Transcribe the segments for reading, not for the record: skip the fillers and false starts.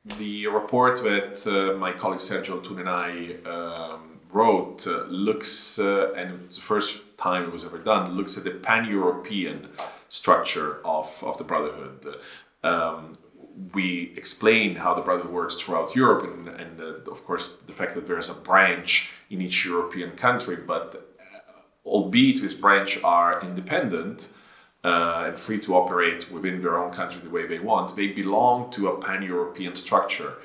The report that my colleague Sergio Altun and I wrote looks, and it's the first time it was ever done, looks at the pan-European structure of the Brotherhood. We explain how the Brotherhood works throughout Europe and of course the fact that there is a branch in each European country, but albeit this branch are independent and free to operate within their own country the way they want, they belong to a pan-European structure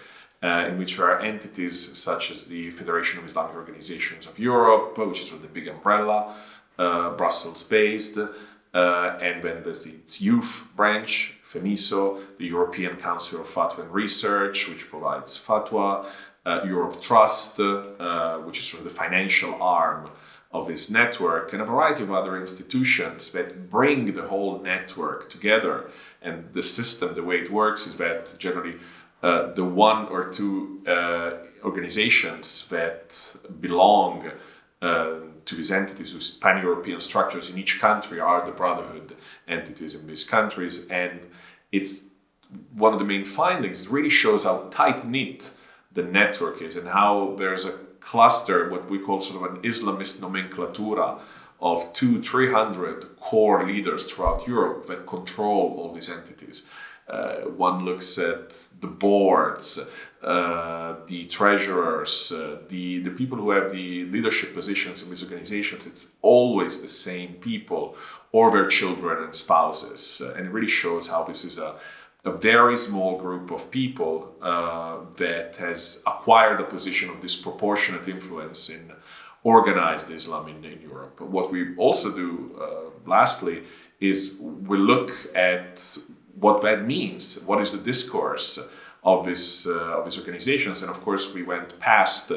in which there are entities such as the Federation of Islamic Organizations of Europe, which is sort of the big umbrella, Brussels-based, and then there's its youth branch, FEMISO, the European Council of Fatwa and Research, which provides fatwa, Europe Trust, which is sort of the financial arm of this network, and a variety of other institutions that bring the whole network together. And the system, the way it works, is that generally the one or two organizations that belong to these entities, whose pan-European structures in each country are the Brotherhood entities in these countries. And it's one of the main findings. It really shows how tight-knit the network is and how there's a cluster, what we call sort of an Islamist nomenclatura of 200-300 core leaders throughout Europe that control all these entities. One looks at the boards, the treasurers, the people who have the leadership positions in these organizations. It's always the same people or their children and spouses. And it really shows how this is a very small group of people that has acquired a position of disproportionate influence in organized Islam in Europe. What we also do, lastly, is we look at what that means. What is the discourse of these organizations? And of course, we went past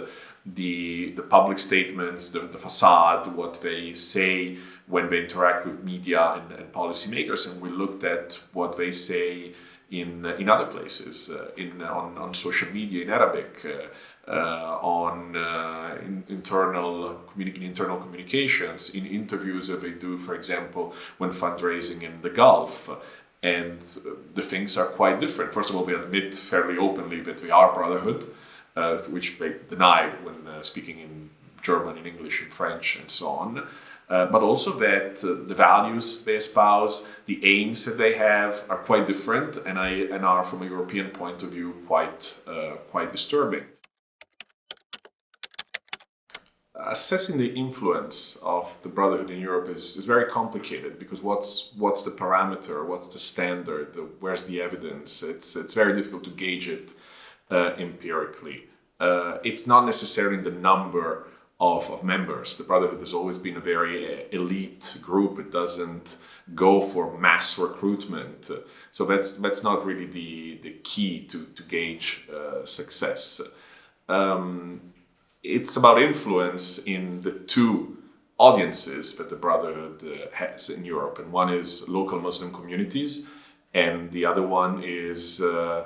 the public statements, the facade, what they say when they interact with media and policymakers, and we looked at what they say in other places, on social media in Arabic, in internal communications, in interviews that they do, for example, when fundraising in the Gulf. And the things are quite different. First of all, they admit fairly openly that they are Brotherhood, which they deny when speaking in German, in English, in French, and so on. But also that the values they espouse, the aims that they have are quite different and are, from a European point of view, quite disturbing. Assessing the influence of the Brotherhood in Europe is very complicated, because what's the parameter, what's the standard, where's the evidence? It's very difficult to gauge it empirically. It's not necessarily the number of members. The Brotherhood has always been a very elite group. It doesn't go for mass recruitment. So that's not really the key to gauge success. It's about influence in the two audiences that the Brotherhood has in Europe. And one is local Muslim communities, and the other one is the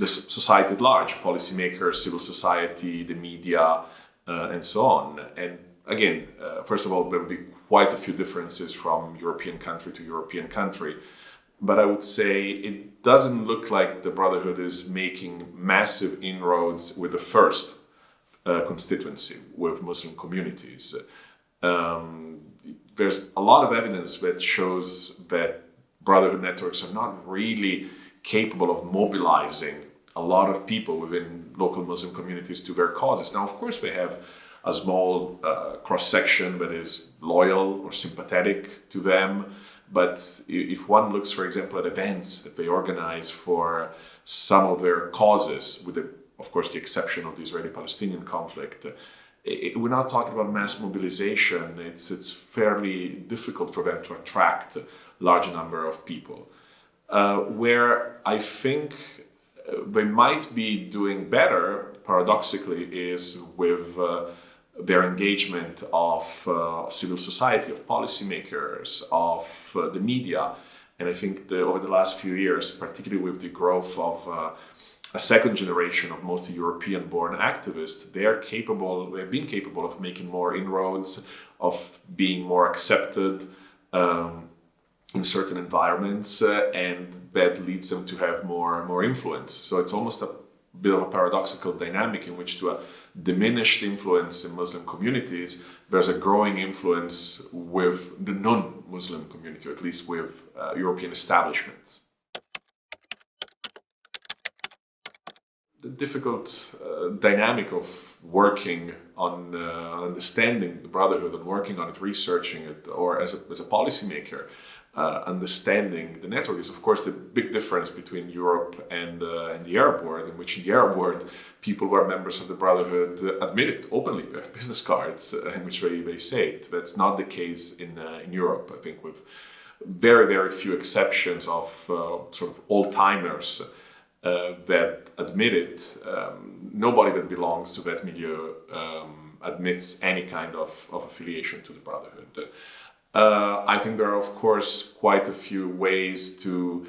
society at large, policymakers, civil society, the media, and so on. And again, first of all, there will be quite a few differences from European country to European country. But I would say it doesn't look like the Brotherhood is making massive inroads with the first constituency, with Muslim communities. There's a lot of evidence that shows that Brotherhood networks are not really capable of mobilizing a lot of people within local Muslim communities to their causes. Now, of course, they have a small cross-section that is loyal or sympathetic to them. But if one looks, for example, at events that they organize for some of their causes, with of course the exception of the Israeli-Palestinian conflict, we're not talking about mass mobilization. It's fairly difficult for them to attract a large number of people. Where I think they might be doing better, paradoxically, is with their engagement of civil society, of policymakers, of the media. And I think over the last few years, particularly with the growth of a second generation of mostly European-born activists, they have been capable of making more inroads, of being more accepted in certain environments, and that leads them to have more influence. So it's almost a bit of a paradoxical dynamic in which, to a diminished influence in Muslim communities, there's a growing influence with the non-Muslim community, or at least with European establishments. The difficult dynamic of working on understanding the Brotherhood and working on it, researching it, or as a policymaker, understanding the network is, of course, the big difference between Europe and the Arab world, in which in the Arab world, people who are members of the Brotherhood admit it openly. They have business cards in which they say it. That's not the case in Europe, I think, with very, very few exceptions of sort of old-timers that admit it. Nobody that belongs to that milieu admits any kind of affiliation to the Brotherhood. I think there are, of course, quite a few ways to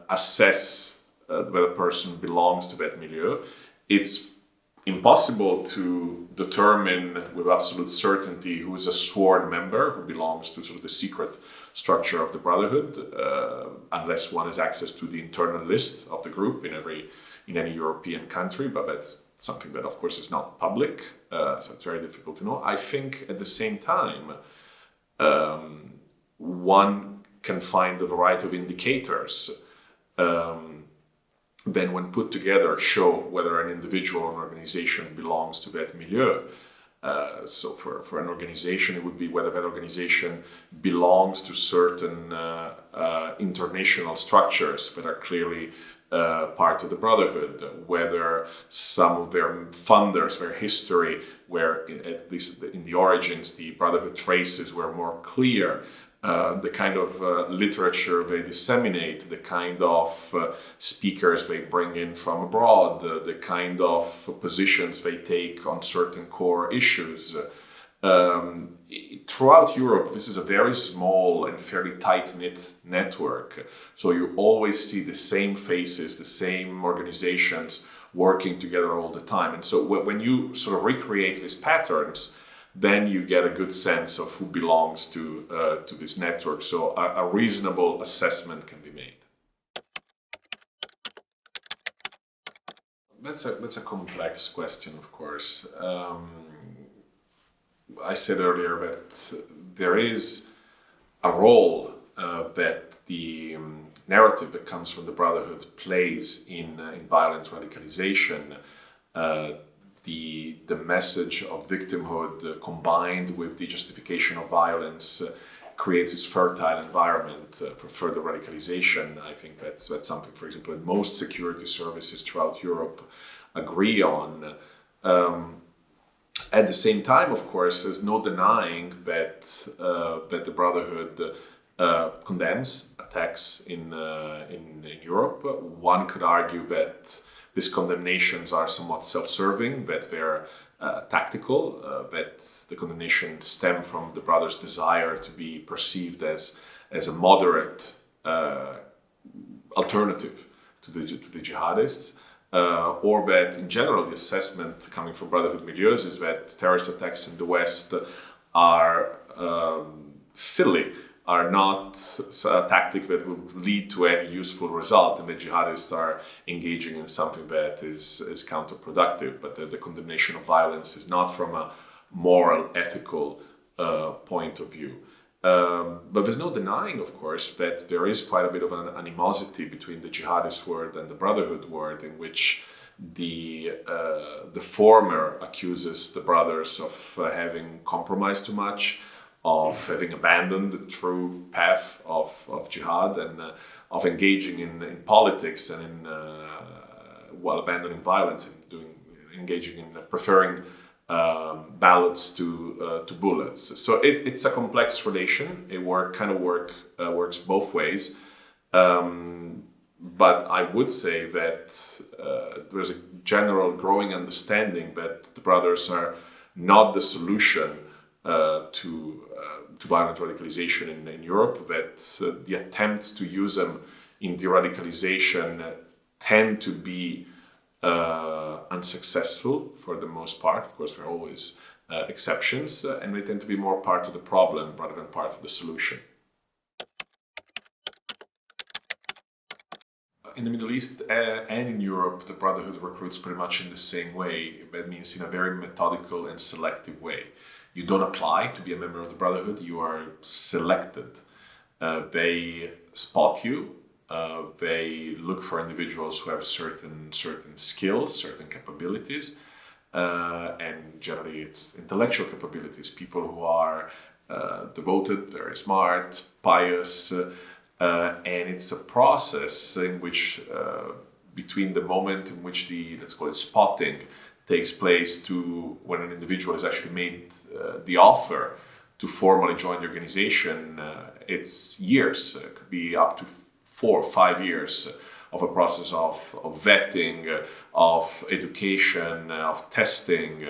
assess whether a person belongs to that milieu. It's impossible to determine with absolute certainty who is a sworn member, who belongs to sort of the secret structure of the Brotherhood, unless one has access to the internal list of the group in any European country. But that's something that, of course, is not public, so it's very difficult to know. I think at the same time, one can find a variety of indicators then, when put together, show whether an individual or an organization belongs to that milieu. So for an organization, it would be whether that organization belongs to certain international structures that are clearly part of the Brotherhood, whether some of their funders, their history, where at least in the origins the Brotherhood traces were more clear, the kind of literature they disseminate, the kind of speakers they bring in from abroad, the kind of positions they take on certain core issues. Throughout Europe, this is a very small and fairly tight-knit network. So you always see the same faces, the same organizations working together all the time. And so when you sort of recreate these patterns, then you get a good sense of who belongs to this network. So a reasonable assessment can be made. That's a complex question, of course. I said earlier that there is a role that the narrative that comes from the Brotherhood plays in violent radicalization. The message of victimhood combined with the justification of violence creates this fertile environment for further radicalization. I think that's something, for example, that most security services throughout Europe agree on. At the same time, of course, there's no denying that the Brotherhood condemns attacks in Europe. One could argue that these condemnations are somewhat self-serving, that they're tactical, that the condemnations stem from the brothers' desire to be perceived as a moderate alternative to the jihadists. Or that in general the assessment coming from Brotherhood milieux is that terrorist attacks in the West are silly, are not a tactic that will lead to any useful result, and the jihadists are engaging in something that is counterproductive. But the condemnation of violence is not from a moral, ethical point of view. But there's no denying, of course, that there is quite a bit of an animosity between the jihadist world and the Brotherhood world, in which the former accuses the brothers of having compromised too much, of having abandoned the true path of jihad, and of engaging in politics and in while abandoning violence and engaging in preferring ballots to bullets. So it's a complex relation. It works both ways. But I would say that there's a general growing understanding that the brothers are not the solution to violent radicalization in Europe, that the attempts to use them in de-radicalization tend to be unsuccessful for the most part. Of course, there are always exceptions, and they tend to be more part of the problem rather than part of the solution. in the Middle East and in Europe, the Brotherhood recruits pretty much in the same way. That means in a very methodical and selective way. You don't apply to be a member of the Brotherhood, you are selected. They spot you, they look for individuals who have certain skills, certain capabilities, and generally it's intellectual capabilities, people who are devoted, very smart, pious, and it's a process in which between the moment in which the, let's call it spotting, takes place to when an individual has actually made the offer to formally join the organization, it's years. It could be up to 4 or 5 years of a process of vetting, of education, of testing.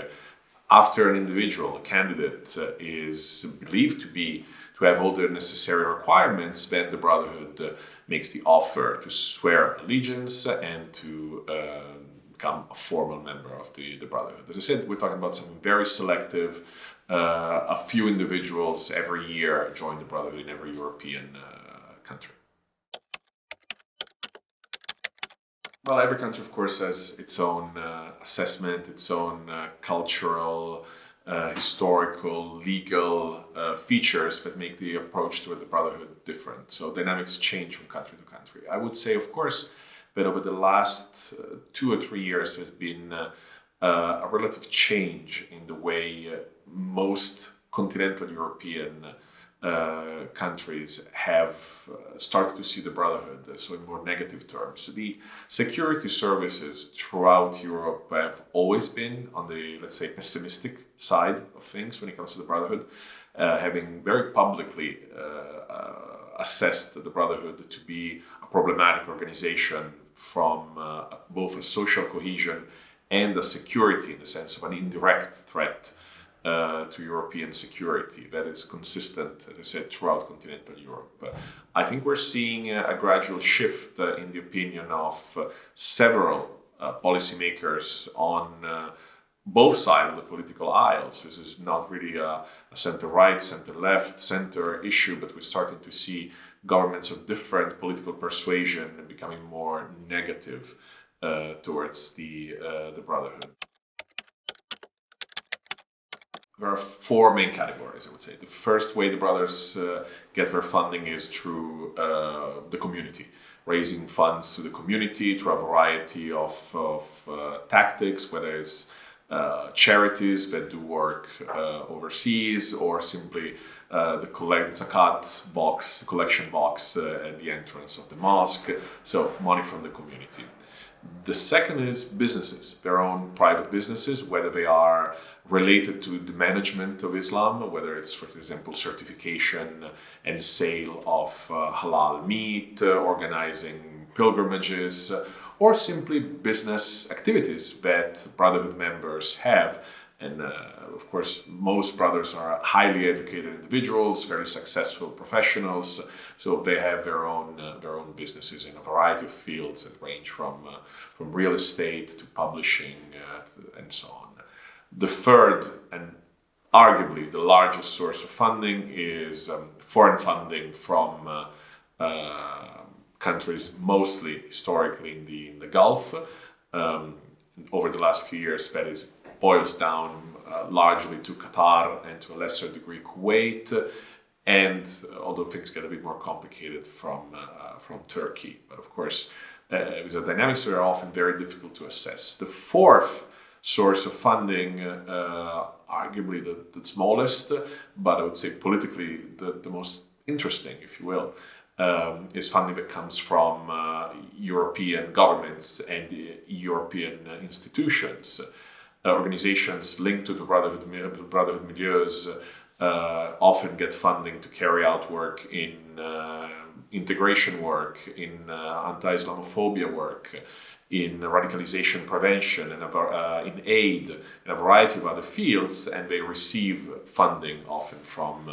After an individual, a candidate, is believed to have all the necessary requirements, then the Brotherhood makes the offer to swear allegiance and to become a formal member of the Brotherhood. As I said, we're talking about something very selective. A few individuals every year join the Brotherhood in every European country. Well, every country, of course, has its own assessment, its own cultural, historical, legal features that make the approach to the Brotherhood different. So dynamics change from country to country. I would say, of course, that over the last 2 or 3 years, there's been a relative change in the way most continental European countries have started to see the Brotherhood, so in more negative terms. The security services throughout Europe have always been on the, let's say, pessimistic side of things when it comes to the Brotherhood, having very publicly assessed the Brotherhood to be a problematic organization from both a social cohesion and a security, in the sense of an indirect threat to European security that is consistent, as I said, throughout continental Europe. I think we're seeing a gradual shift in the opinion of several policymakers on both sides of the political aisles. This is not really a center-right, center-left, center issue, but we're starting to see governments of different political persuasion becoming more negative towards the Brotherhood. There are 4 main categories, I would say. The first way the brothers get their funding is through the community, raising funds to the community through a variety of tactics, whether it's charities that do work overseas, or simply the zakat box, collection box at the entrance of the mosque, so money from the community. The second is businesses, their own private businesses, whether they are related to the management of Islam, whether it's, for example, certification and sale of halal meat, organizing pilgrimages, or simply business activities that Brotherhood members have. And of course, most brothers are highly educated individuals, very successful professionals, so they have their own businesses in a variety of fields that range from real estate to publishing and so on. The third and arguably the largest source of funding is foreign funding from countries mostly historically in the Gulf. Over the last few years, that boils down largely to Qatar and to a lesser degree Kuwait, and although things get a bit more complicated from Turkey. But of course, with the dynamics that are often very difficult to assess. The fourth source of funding, arguably the smallest, but I would say politically the most interesting, if you will, is funding that comes from European governments and European institutions. Organizations linked to the Brotherhood milieus often get funding to carry out work in integration work, in anti-Islamophobia work, in radicalization prevention, and in aid, in a variety of other fields, and they receive funding often from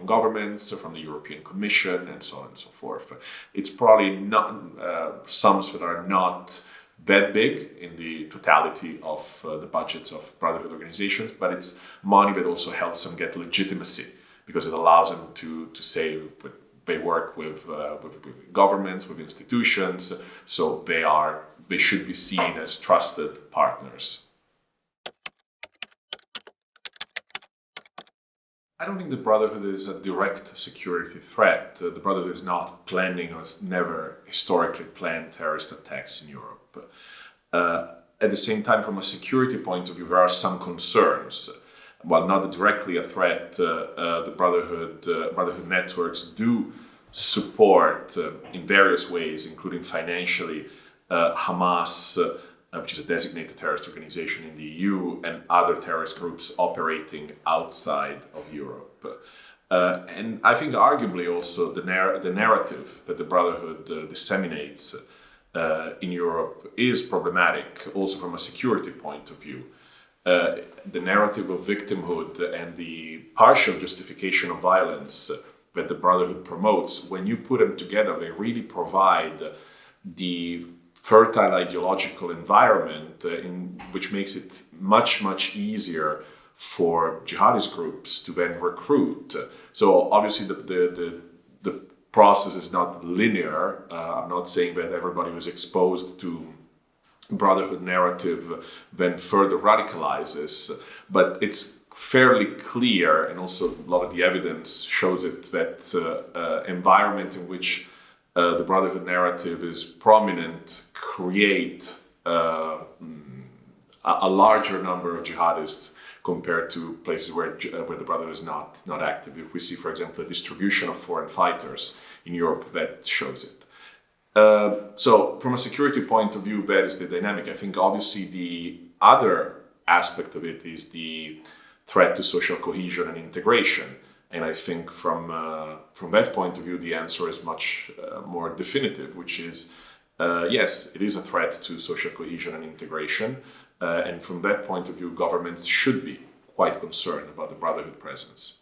governments, from the European Commission, and so on and so forth. It's probably not sums that are not that big in the totality of the budgets of Brotherhood organizations, but it's money that also helps them get legitimacy, because it allows them to say, with they work with governments, with institutions, so they should be seen as trusted partners. I don't think the Brotherhood is a direct security threat. The Brotherhood is not planning or has never historically planned terrorist attacks in Europe. At the same time, from a security point of view, there are some concerns. While not directly a threat, the Brotherhood networks do support in various ways, including financially, Hamas, which is a designated terrorist organization in the EU, and other terrorist groups operating outside of Europe. And I think arguably also the narrative that the Brotherhood disseminates in Europe is problematic, also from a security point of view. The narrative of victimhood and the partial justification of violence that the Brotherhood promotes, when you put them together, they really provide the fertile ideological environment which makes it much, much easier for jihadist groups to then recruit. So obviously the process is not linear. I'm not saying that everybody was exposed to Brotherhood narrative then further radicalizes, but it's fairly clear, and also a lot of the evidence shows it, that environment in which the Brotherhood narrative is prominent create a larger number of jihadists compared to places where the Brotherhood is not active. If we see, for example, the distribution of foreign fighters in Europe, that shows it. So from a security point of view, that is the dynamic. I think obviously the other aspect of it is the threat to social cohesion and integration. And I think from that point of view, the answer is much more definitive, which is yes, it is a threat to social cohesion and integration. And from that point of view, governments should be quite concerned about the Brotherhood presence.